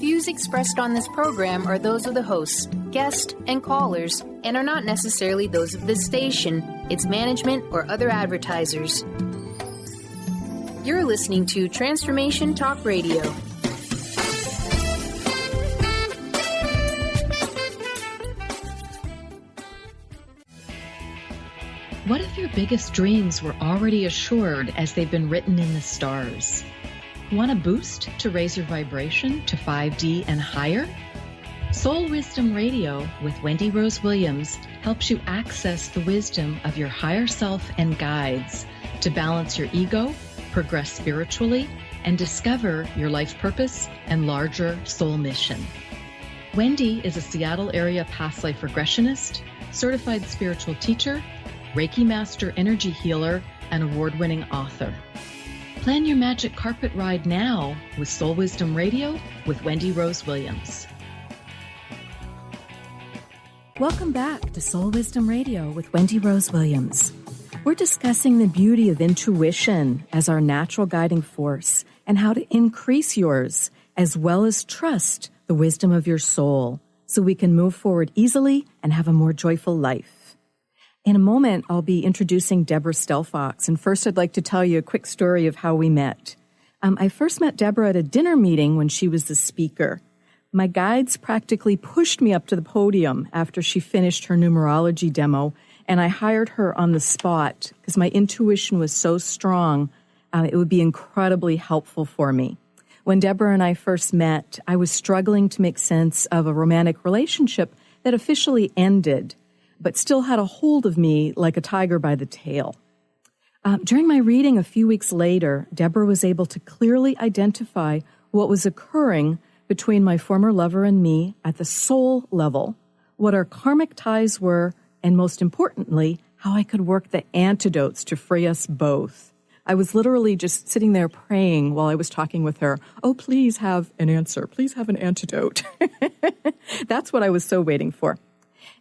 views expressed on this program are those of the hosts, guests, and callers, and are not necessarily those of this station, its management, or other advertisers. You're listening to Transformation Talk Radio. What if your biggest dreams were already assured as they've been written in the stars? Want a boost to raise your vibration to 5D and higher? Soul Wisdom Radio with Wendy Rose Williams helps you access the wisdom of your higher self and guides to balance your ego, progress spiritually, and discover your life purpose and larger soul mission. Wendy is a Seattle area past life regressionist, certified spiritual teacher, Reiki Master Energy Healer, and award-winning author. Plan your magic carpet ride now with Soul Wisdom Radio with Wendy Rose Williams. Welcome back to Soul Wisdom Radio with Wendy Rose Williams. We're discussing the beauty of intuition as our natural guiding force and how to increase yours, as well as trust the wisdom of your soul so we can move forward easily and have a more joyful life. In a moment, I'll be introducing Deborah Stelfox, and first I'd like to tell you a quick story of how we met. I first met Deborah at a dinner meeting when she was the speaker. My guides practically pushed me up to the podium after she finished her numerology demo, and I hired her on the spot because my intuition was so strong, it would be incredibly helpful for me. When Deborah and I first met, I was struggling to make sense of a romantic relationship that officially ended, but still had a hold of me like a tiger by the tail. During my reading a few weeks later, Deborah was able to clearly identify what was occurring between my former lover and me at the soul level, what our karmic ties were, and most importantly, how I could work the antidotes to free us both. I was literally just sitting there praying while I was talking with her. Oh, please have an answer. Please have an antidote. That's what I was so waiting for.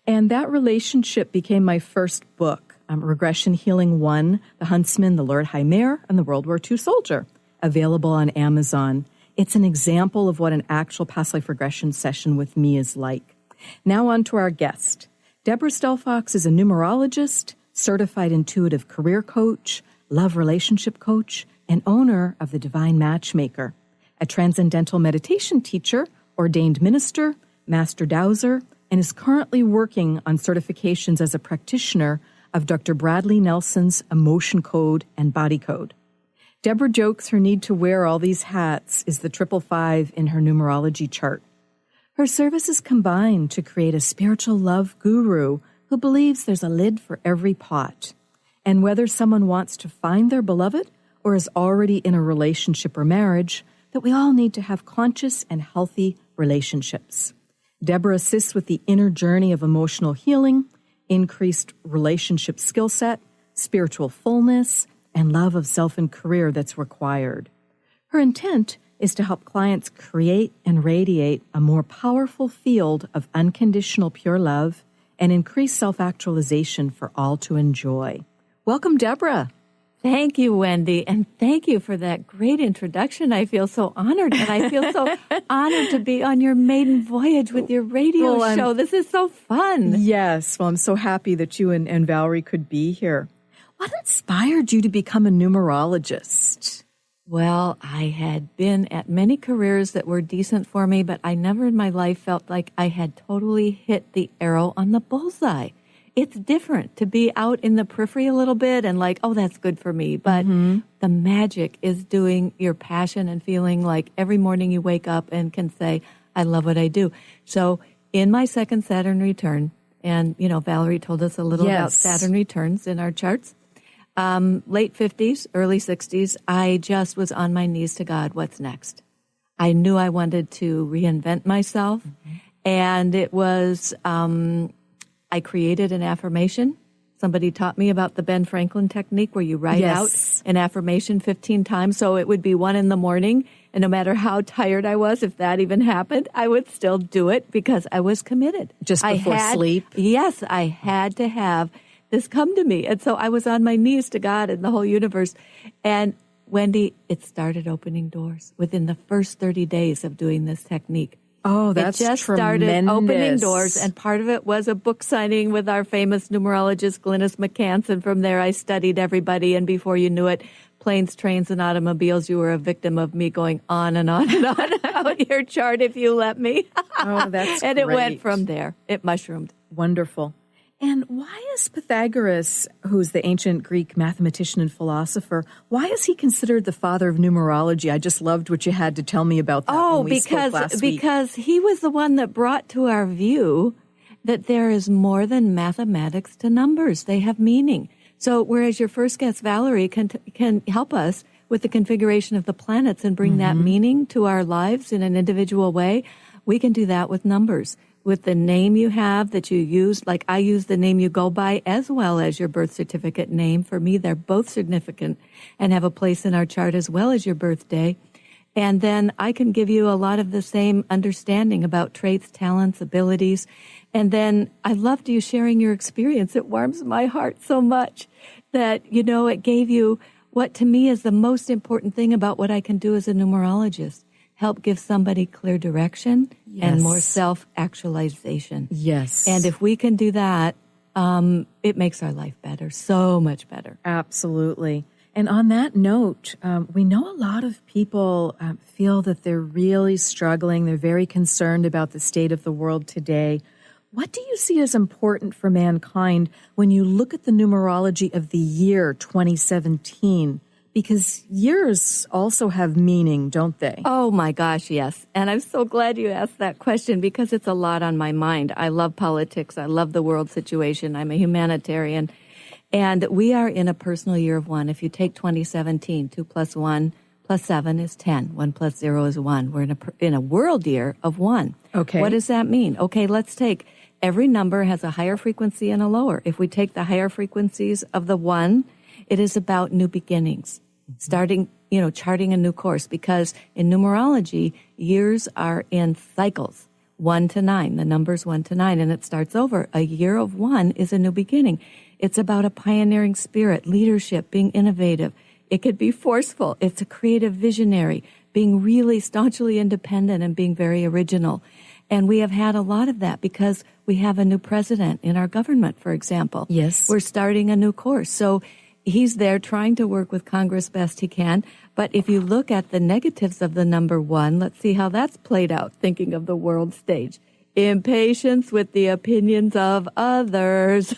And that relationship became my first book, Regression Healing 1, The Huntsman, the Lord High Mare, and the World War II Soldier, available on Amazon. It's an example of what an actual past life regression session with me is like. Now on to our guest. Deborah Stelfox is a numerologist, certified intuitive career coach, love relationship coach, and owner of the Divine Matchmaker, a transcendental meditation teacher, ordained minister, master dowser, and is currently working on certifications as a practitioner of Dr. Bradley Nelson's Emotion Code and Body Code. Deborah jokes her need to wear all these hats is the 555 in her numerology chart. Her services combine to create a spiritual love guru who believes there's a lid for every pot. And whether someone wants to find their beloved or is already in a relationship or marriage, that we all need to have conscious and healthy relationships. Deborah assists with the inner journey of emotional healing, increased relationship skill set, spiritual fullness, and love of self and career that's required. Her intent is to help clients create and radiate a more powerful field of unconditional pure love and increase self-actualization for all to enjoy. Welcome, Deborah. Thank you, Wendy, and thank you for that great introduction. I feel so honored, and I feel so honored to be on your maiden voyage with your radio show. This is so fun. Yes, well, I'm so happy that you and Valerie could be here. What inspired you to become a numerologist? Well, I had been at many careers that were decent for me, but I never in my life felt like I had totally hit the arrow on the bullseye. It's different to be out in the periphery a little bit and like, oh, that's good for me. But the magic is doing your passion and feeling like every morning you wake up and can say, I love what I do. So in my second Saturn return, and, you know, Valerie told us a little about Saturn returns in our charts, late 50s, early 60s, I just was on my knees to God, what's next? I knew I wanted to reinvent myself. And it was... I created an affirmation. Somebody taught me about the Ben Franklin technique where you write out an affirmation 15 times. So it would be 1 a.m, and no matter how tired I was, if that even happened, I would still do it because I was committed. Just before sleep? Yes, I had to have this come to me. And so I was on my knees to God and the whole universe. And Wendy, it started opening doors within the first 30 days of doing this technique. Oh, that's It just tremendous. started opening doors, and part of it was a book signing with our famous numerologist, Glynis McCants, and from there I studied everybody, and before you knew it, planes, trains, and automobiles, you were a victim of me going on and on and on about your chart if you let me. Oh, that's And great. it went from there. It mushroomed. Wonderful. And why is Pythagoras, who's the ancient Greek mathematician and philosopher, why is he considered the father of numerology? I just loved what you had to tell me about that when we spoke last week. Because he was the one that brought to our view that there is more than mathematics to numbers. They have meaning. So whereas your first guest, Valerie, can help us with the configuration of the planets and bring that meaning to our lives in an individual way, we can do that with numbers. With the name you have that you use, like I use the name you go by as well as your birth certificate name. For me, they're both significant and have a place in our chart as well as your birthday. And then I can give you a lot of the same understanding about traits, talents, abilities. And then I loved you sharing your experience. It warms my heart so much that, it gave you what to me is the most important thing about what I can do as a numerologist. Help give somebody clear direction and more self-actualization. Yes. And if we can do that, it makes our life better, so much better. Absolutely. And on that note, we know a lot of people feel that they're really struggling. They're very concerned about the state of the world today. What do you see as important for mankind when you look at the numerology of the year 2017? Because years also have meaning, don't they? Oh, my gosh, yes. And I'm so glad you asked that question because it's a lot on my mind. I love politics. I love the world situation. I'm a humanitarian. And we are in a personal year of one. If you take 2017, 2 plus 1 plus 7 is 10. 1 plus 0 is 1. We're in a world year of one. Okay. What does that mean? Okay, let's take every number has a higher frequency and a lower. If we take the higher frequencies of the 1, it is about new beginnings. Starting, charting a new course, because in numerology, years are in cycles, 1 to 9, the number's 1 to 9, and it starts over. A year of 1 is a new beginning. It's about a pioneering spirit, leadership, being innovative. It could be forceful. It's a creative visionary, being really staunchly independent and being very original. And we have had a lot of that because we have a new president in our government, for example. Yes. We're starting a new course. So he's there trying to work with Congress best he can. But if you look at the negatives of the number 1, let's see how that's played out, thinking of the world stage. Impatience with the opinions of others.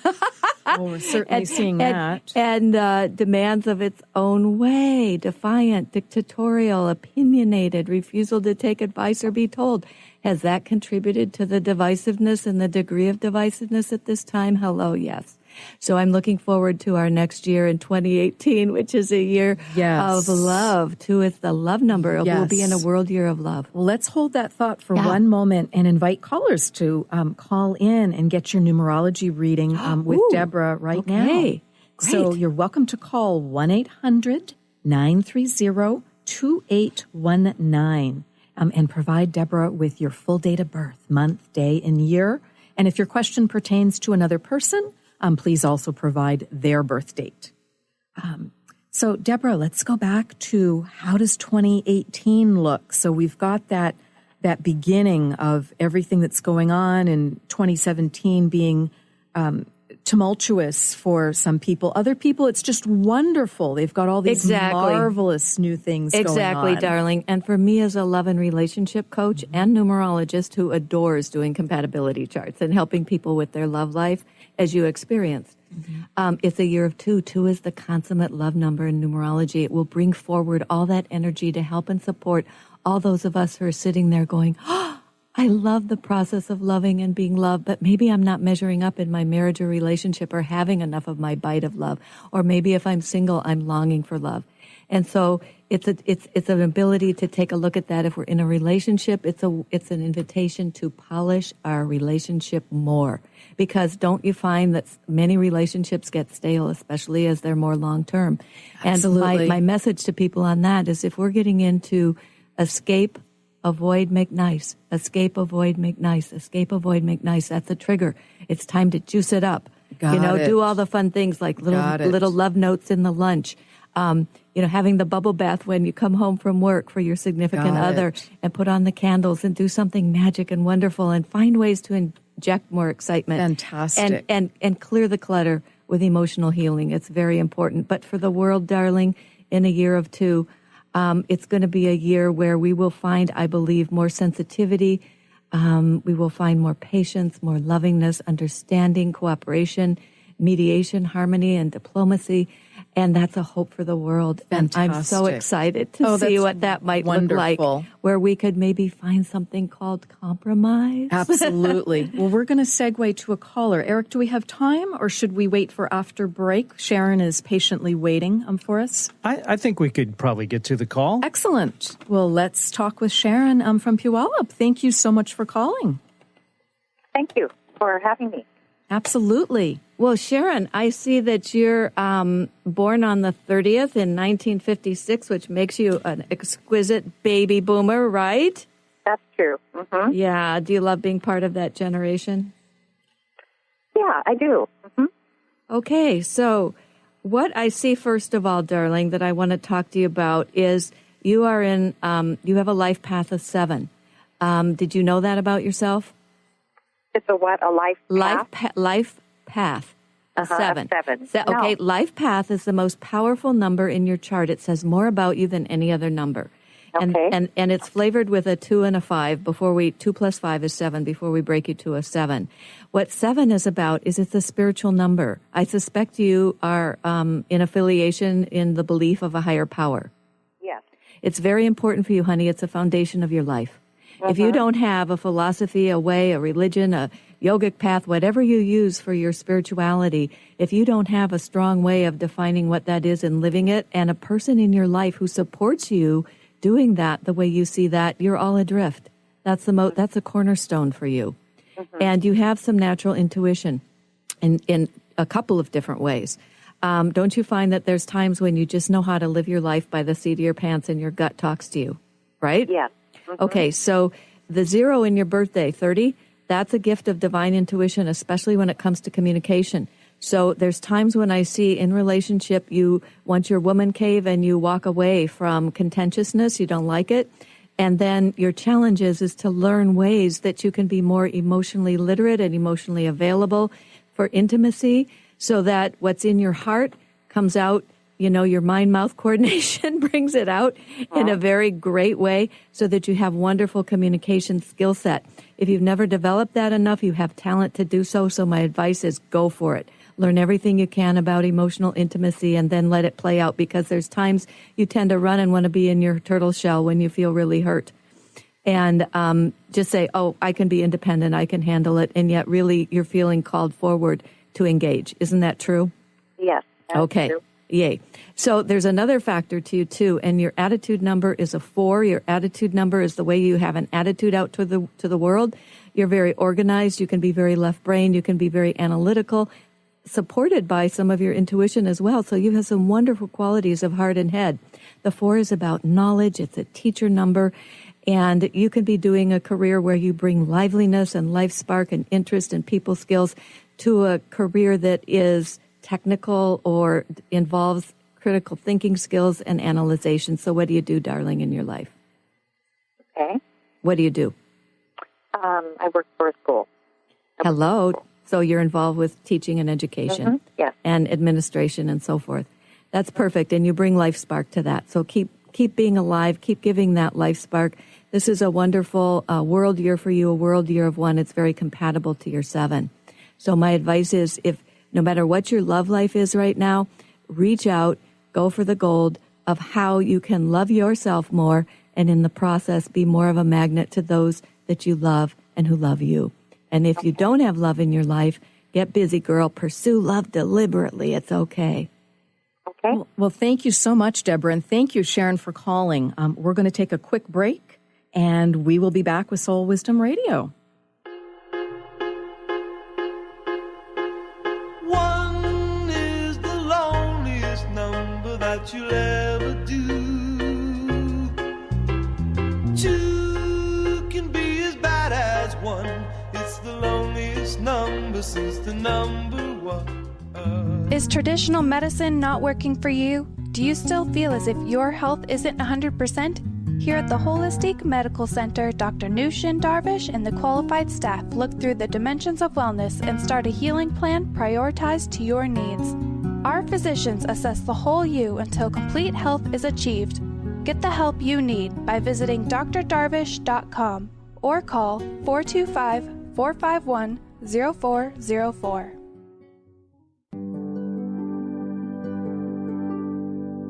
Oh, we're certainly seeing that. And demands of its own way, defiant, dictatorial, opinionated, refusal to take advice or be told. Has that contributed to the divisiveness and the degree of divisiveness at this time? Hello, yes. So I'm looking forward to our next year in 2018, which is a year of love. 2 is the love number. We'll be in a world year of love. Well, let's hold that thought for one moment and invite callers to call in and get your numerology reading with Deborah now. Great. So you're welcome to call 1-800-930-2819 and provide Deborah with your full date of birth, month, day, and year. And if your question pertains to another person, please also provide their birth date. So, Deborah, let's go back to how does 2018 look? So we've got that beginning of everything that's going on in 2017 being tumultuous for some people. Other people, it's just wonderful. They've got all these marvelous new things going on. Exactly, darling. And for me as a love and relationship coach and numerologist who adores doing compatibility charts and helping people with their love life, as you experienced, it's a year of 2. 2 is the consummate love number in numerology. It will bring forward all that energy to help and support all those of us who are sitting there going, I love the process of loving and being loved, but maybe I'm not measuring up in my marriage or relationship or having enough of my bite of love. Or maybe if I'm single, I'm longing for love. And so it's an ability to take a look at that. If we're in a relationship, it's an invitation to polish our relationship more. Because don't you find that many relationships get stale, especially as they're more long-term? Absolutely. And my message to people on that is if we're getting into escape, avoid, make nice. Escape, avoid, make nice. Escape, avoid, make nice. That's a trigger. It's time to juice it up. Got it. Do all the fun things like little love notes in the lunch. Having the bubble bath when you come home from work for your significant other, and put on the candles and do something magic and wonderful and find ways to inject more excitement. Fantastic. And clear the clutter with emotional healing. It's very important. But for the world, darling, in a year of 2, it's going to be a year where we will find, I believe, more sensitivity. We will find more patience, more lovingness, understanding, cooperation, mediation, harmony, and diplomacy. And that's a hope for the world. Fantastic. And I'm so excited to see what that might look like, where we could maybe find something called compromise. Absolutely. Well, we're going to segue to a caller. Eric, do we have time, or should we wait for after break? Sharon is patiently waiting for us. I think we could probably get to the call. Excellent. Well, let's talk with Sharon from Puyallup. Thank you so much for calling. Thank you for having me. Absolutely. Well, Sharon, I see that you're born on the 30th in 1956, which makes you an exquisite baby boomer, right? That's true. Mm-hmm. Yeah. Do you love being part of that generation? Yeah, I do. Mm-hmm. Okay. So what I see, first of all, darling, that I want to talk to you about is you are in, you have a life path of 7. Did you know that about yourself? It's a what? A life path? Life path. A 7. Okay, No. life path is the most powerful number in your chart. It says more about you than any other number. Okay. And it's flavored with a 2 and a 5 before 2 plus 5 is 7 before we break you to a 7. What 7 is about is it's a spiritual number. I suspect you are in affiliation in the belief of a higher power. Yes. It's very important for you, honey. It's a foundation of your life. If you don't have a philosophy, a way, a religion, a yogic path, whatever you use for your spirituality, if you don't have a strong way of defining what that is and living it, and a person in your life who supports you doing that the way you see that, you're all adrift. That's a cornerstone for you. Mm-hmm. And you have some natural intuition in a couple of different ways. Don't you find that there's times when you just know how to live your life by the seat of your pants and your gut talks to you, right? Yes. Mm-hmm. Okay, so the 0 in your birthday, 30, that's a gift of divine intuition, especially when it comes to communication. So there's times when I see in relationship you want your woman cave and you walk away from contentiousness, you don't like it. And then your challenge is to learn ways that you can be more emotionally literate and emotionally available for intimacy so that what's in your heart comes out. Your mind-mouth coordination brings it out in a very great way so that you have wonderful communication skill set. If you've never developed that enough, you have talent to do so. So my advice is go for it. Learn everything you can about emotional intimacy and then let it play out, because there's times you tend to run and want to be in your turtle shell when you feel really hurt. And just say, I can be independent, I can handle it. And yet really you're feeling called forward to engage. Isn't that true? Yes. Okay. True. Yay. So there's another factor to you too, and your attitude number is a 4. Your attitude number is the way you have an attitude out to the world. You're very organized. You can be very left-brained. You can be very analytical, supported by some of your intuition as well. So you have some wonderful qualities of heart and head. The 4 is about knowledge. It's a teacher number. And you can be doing a career where you bring liveliness and life spark and interest and people skills to a career that is technical or involves critical thinking skills and analyzation. So what do you do, darling, in your life? Okay. What do you do? I work for a school. Hello. So you're involved with teaching and education. Mm-hmm. Yes. And administration and so forth. That's perfect. And you bring life spark to that. So keep being alive. Keep giving that life spark. This is a wonderful world year for you, a world year of 1. It's very compatible to your 7. So my advice is, if no matter what your love life is right now, reach out, go for the gold of how you can love yourself more and in the process be more of a magnet to those that you love and who love you. And if you don't have love in your life, get busy, girl. Pursue love deliberately. It's okay. Okay. Well, thank you so much, Deborah, and thank you, Sharon, for calling. We're going to take a quick break, and we will be back with Soul Wisdom Radio. That you'll ever do. 2 can be as bad as 1. It's the loneliest number since the number 1. Is traditional medicine not working for you? Do you still feel as if your health isn't 100%? Here at the Holistic Medical Center, Dr. Nushin Darvish and the qualified staff look through the dimensions of wellness and start a healing plan prioritized to your needs. Our physicians assess the whole you until complete health is achieved. Get the help you need by visiting drdarvish.com or call 425-451-0404.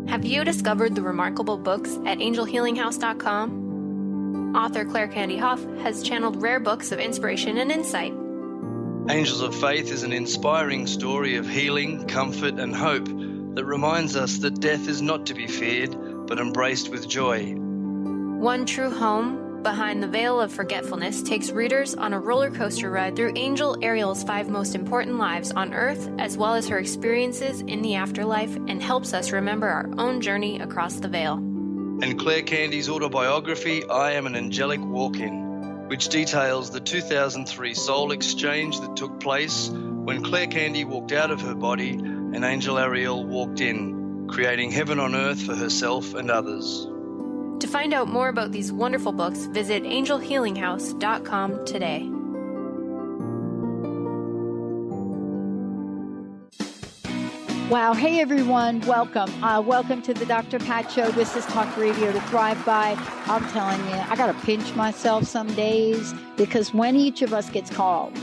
Have you discovered the remarkable books at angelhealinghouse.com? Author Claire Candy Hough has channeled rare books of inspiration and insight. Angels of Faith is an inspiring story of healing, comfort, and hope that reminds us that death is not to be feared, but embraced with joy. One True Home, Behind the Veil of Forgetfulness, takes readers on a roller coaster ride through Angel Ariel's 5 most important lives on Earth, as well as her experiences in the afterlife, and helps us remember our own journey across the veil. And Claire Candy's autobiography, I Am an Angelic Walk-In, which details the 2003 soul exchange that took place when Claire Candy walked out of her body and Angel Ariel walked in, creating heaven on earth for herself and others. To find out more about these wonderful books, visit angelhealinghouse.com today. Wow. Hey, everyone. Welcome. Welcome to the Dr. Pat Show. This is Talk Radio to Thrive By. I'm telling you, I got to pinch myself some days because when each of us gets called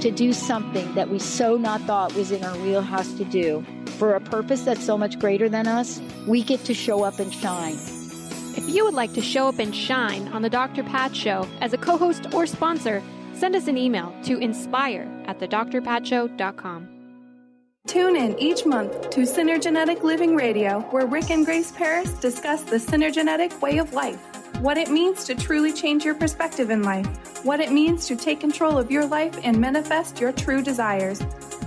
to do something that we so not thought was in our wheelhouse to do for a purpose that's so much greater than us, we get to show up and shine. If you would like to show up and shine on the Dr. Pat Show as a co-host or sponsor, send us an email to inspire@thedrpatshow.com. Tune in each month to Synergenetic Living Radio, where Rick and Grace Paris discuss the synergenetic way of life, what it means to truly change your perspective in life, what it means to take control of your life and manifest your true desires.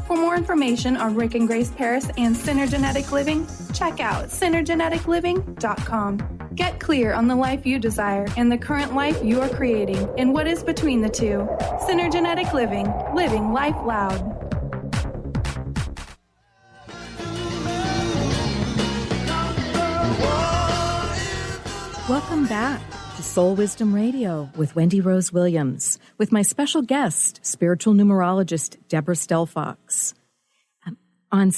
For more information on Rick and Grace Paris and Synergenetic Living, check out synergeneticliving.com. Get clear on the life you desire and the current life you are creating and what is between the two. Synergenetic Living, living life loud. Welcome back to Soul Wisdom Radio with Wendy Rose Williams, with my special guest, spiritual numerologist Deborah Stelfox. On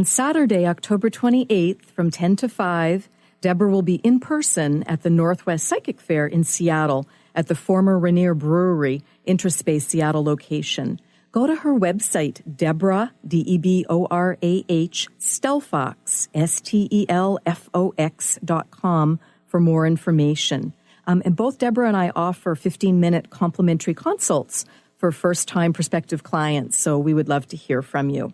Saturday, October 28th from 10 to 5, Deborah will be in person at the Northwest Psychic Fair in Seattle at the former Rainier Brewery, Intraspace Seattle location. Go to her website, Deborah, D-E-B-O-R-A-H, Stelfox, STELFOX.com for more information. And both Deborah and I offer 15-minute complimentary consults for first-time prospective clients, so we would love to hear from you.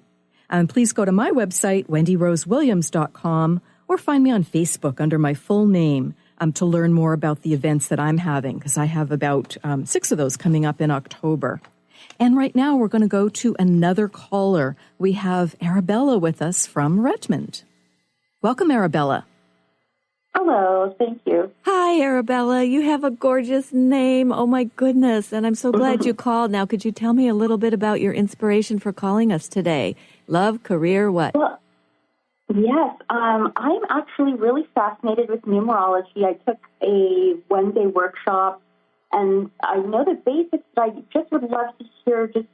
Please go to my website, wendyrosewilliams.com, or find me on Facebook under my full name to learn more about the events that I'm having, because I have about 6 of those coming up in October. And right now, we're going to go to another caller. We have Arabella with us from Redmond. Welcome, Arabella. Hello, thank you. Hi, Arabella. You have a gorgeous name. Oh, my goodness. And I'm so glad you called. Now, could you tell me a little bit about your inspiration for calling us today? Love, career, what? Well, yes, I'm actually really fascinated with numerology. I took a one-day workshop, and I know the basics, but I just would love to hear just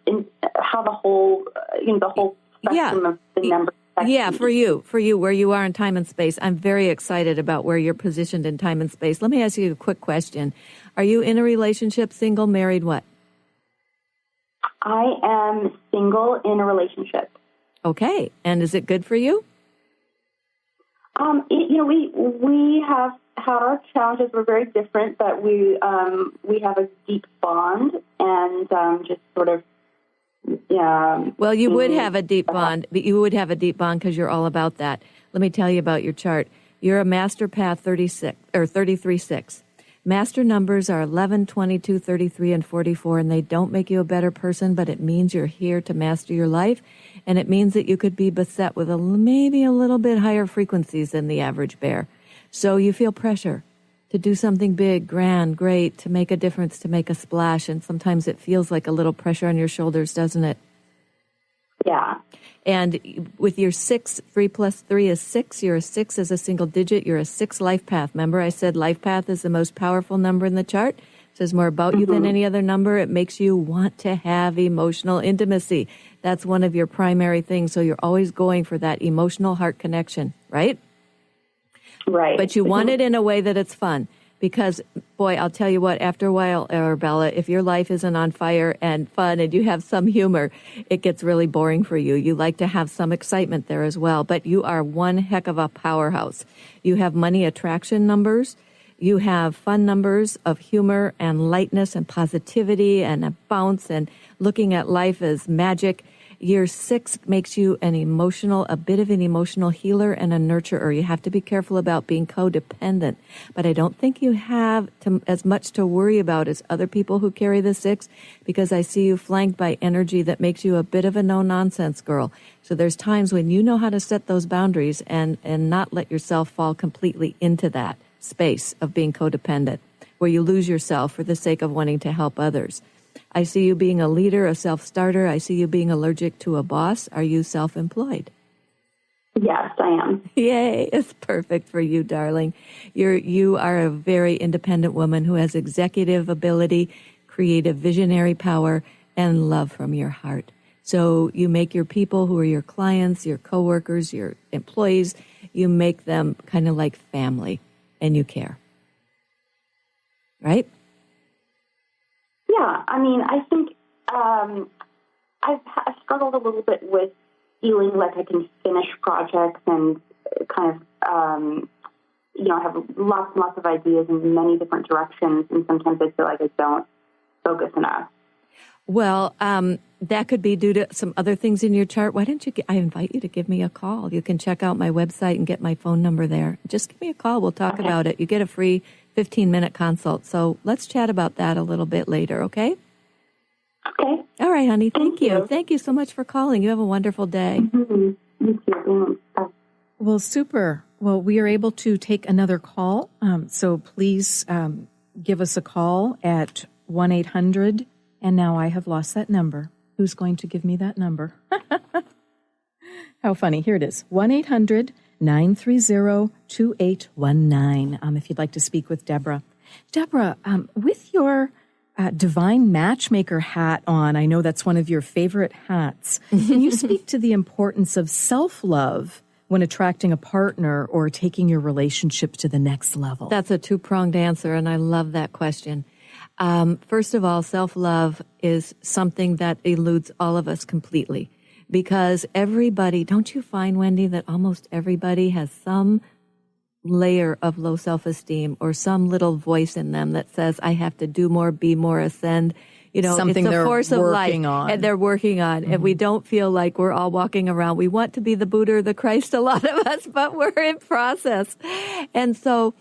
how the whole, the whole spectrum of the numbers. Yeah, for you, where you are in time and space. I'm very excited about where you're positioned in time and space. Let me ask you a quick question. Are you in a relationship, single, married, what? I am single in a relationship. Okay. And is it good for you? We have had our challenges. We're very different, but we have a deep bond and just sort of. Yeah. Well, you would have a deep bond. You would have a deep bond because you're all about that. Let me tell you about your chart. You're a master path 33-6. Master numbers are 11, 22, 33, and 44, and they don't make you a better person, but it means you're here to master your life, and it means that you could be beset with maybe a little bit higher frequencies than the average bear. So you feel pressure to do something big, grand, great, to make a difference, to make a splash. And sometimes it feels like a little pressure on your shoulders, doesn't it? Yeah. And with your 6, 3 plus 3 is 6. You're a 6 as a single digit. You're a 6 life path. Remember I said life path is the most powerful number in the chart? It says more about you than any other number. It makes you want to have emotional intimacy. That's one of your primary things. So you're always going for that emotional heart connection, right? Right. But you want it in a way that it's fun. Because, boy, I'll tell you what, after a while, Arabella, if your life isn't on fire and fun and you have some humor, it gets really boring for you. You like to have some excitement there as well. But you are one heck of a powerhouse. You have money attraction numbers. You have fun numbers of humor and lightness and positivity and a bounce and looking at life as magic. Year 6 makes you a bit of an emotional healer and a nurturer. You have to be careful about being codependent. But I don't think you have as much to worry about as other people who carry the 6, because I see you flanked by energy that makes you a bit of a no-nonsense girl. So there's times when you know how to set those boundaries and not let yourself fall completely into that space of being codependent, where you lose yourself for the sake of wanting to help others. I see you being a leader, a self-starter. I see you being allergic to a boss. Are you self-employed? Yes, I am. Yay, it's perfect for you, darling. You are a very independent woman who has executive ability, creative visionary power, and love from your heart. So you make your people who are your clients, your coworkers, your employees, you make them kind of like family, and you care. Right? Yeah, I mean, I think I've struggled a little bit with feeling like I can finish projects and kind of, have lots and lots of ideas in many different directions, and sometimes I feel like I don't focus enough. Well, that could be due to some other things in your chart. Why don't I invite you to give me a call. You can check out my website and get my phone number there. Just give me a call. We'll talk about it. You get a free 15-minute consult. So let's chat about that a little bit later, okay? Okay. All right, honey. Thank you. Thank you so much for calling. You have a wonderful day. You too. Well, super. Well, we are able to take another call. So please give us a call at 1-800, and now I have lost that number. Who's going to give me that number? How funny. Here it is. 1-800-930-2819. If you'd like to speak with Deborah. Deborah, with your divine matchmaker hat on, I know that's one of your favorite hats. Can you speak to the importance of self-love when attracting a partner or taking your relationship to the next level? That's a two-pronged answer, and I love that question. First of all, self-love is something that eludes all of us completely. Because everybody, don't you find, Wendy, that almost everybody has some layer of low self-esteem or some little voice in them that says, I have to do more, be more, ascend. Something it's the force of life, on. and they're working on. And we don't feel like we're all walking around. We want to be the Buddha or the Christ, a lot of us, but we're in process. And so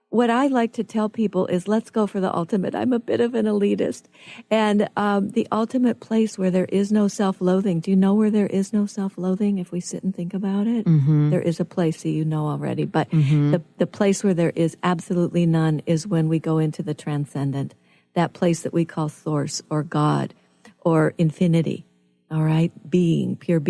what I like to tell people is, let's go for the ultimate. I'm a bit of an elitist. And the ultimate place where there is no self-loathing. Do you know where there is no self-loathing if we sit and think about it? Mm-hmm. There is a place, so you know already. But the place where there is absolutely none is when we go into the transcendent, that place that we call source or God or infinity. All right? Being, pure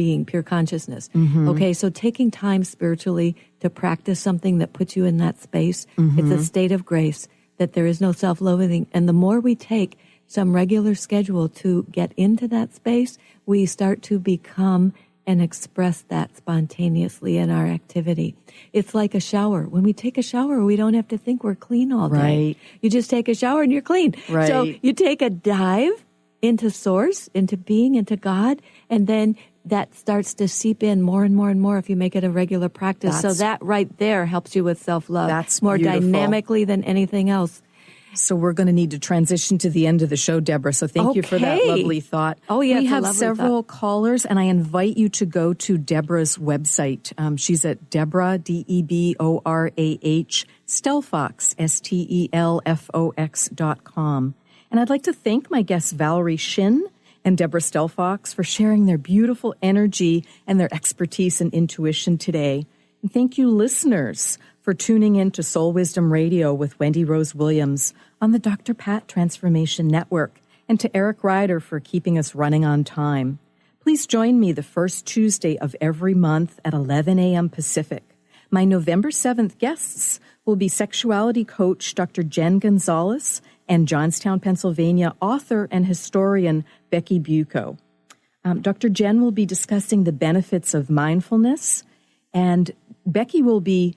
consciousness. Mm-hmm. Okay, so taking time spiritually to practice something that puts you in that space, it's a state of grace, that there is no self-loathing. And the more we take some regular schedule to get into that space, we start to become and express that spontaneously in our activity. It's like a shower. When we take a shower, we don't have to think we're clean all day. Right. You just take a shower and you're clean. Right. So you take a dive into source, into being, into God, and then that starts to seep in more and more and more if you make it a regular practice. So that right there helps you with self-love. That's more beautiful. Dynamically than anything else. So we're going to need to transition to the end of the show, Deborah. So thank you for that lovely thought. Oh, yeah, we have several callers, and I invite you to go to Deborah's website. She's at Deborah, DEBORAH, Stelfox, STELFOX.com. And I'd like to thank my guests Valerie Shin and Deborah Stelfox for sharing their beautiful energy and their expertise and intuition today. And thank you, listeners, for tuning in to Soul Wisdom Radio with Wendy Rose Williams on the Dr. Pat Transformation Network, and to Eric Ryder for keeping us running on time. Please join me the first Tuesday of every month at 11 a.m. Pacific. My November 7th guests will be sexuality coach Dr. Jen Gonzalez and Johnstown, Pennsylvania author and historian Becky Bucco. Dr. Jen will be discussing the benefits of mindfulness, and Becky will be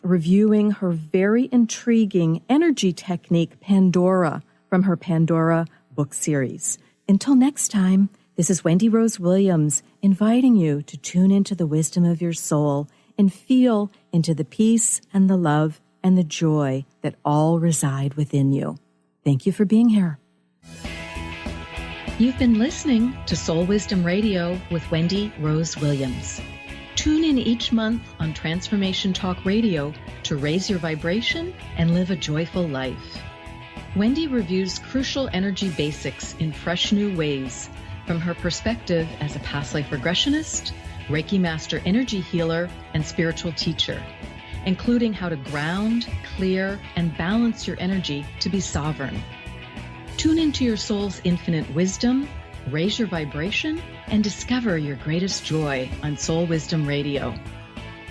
reviewing her very intriguing energy technique, Pandora, from her Pandora book series. Until next time, this is Wendy Rose Williams inviting you to tune into the wisdom of your soul and feel into the peace and the love and the joy that all reside within you. Thank you for being here. You've been listening to Soul Wisdom Radio with Wendy Rose Williams. Tune in each month on Transformation Talk Radio to raise your vibration and live a joyful life. Wendy reviews crucial energy basics in fresh new ways from her perspective as a past life regressionist, Reiki master energy healer, and spiritual teacher, including how to ground, clear, and balance your energy to be sovereign. Tune into your soul's infinite wisdom, raise your vibration, and discover your greatest joy on Soul Wisdom Radio.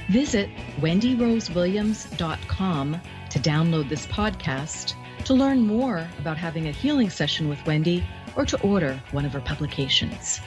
Visit wendyrosewilliams.com to download this podcast, to learn more about having a healing session with Wendy, or to order one of her publications.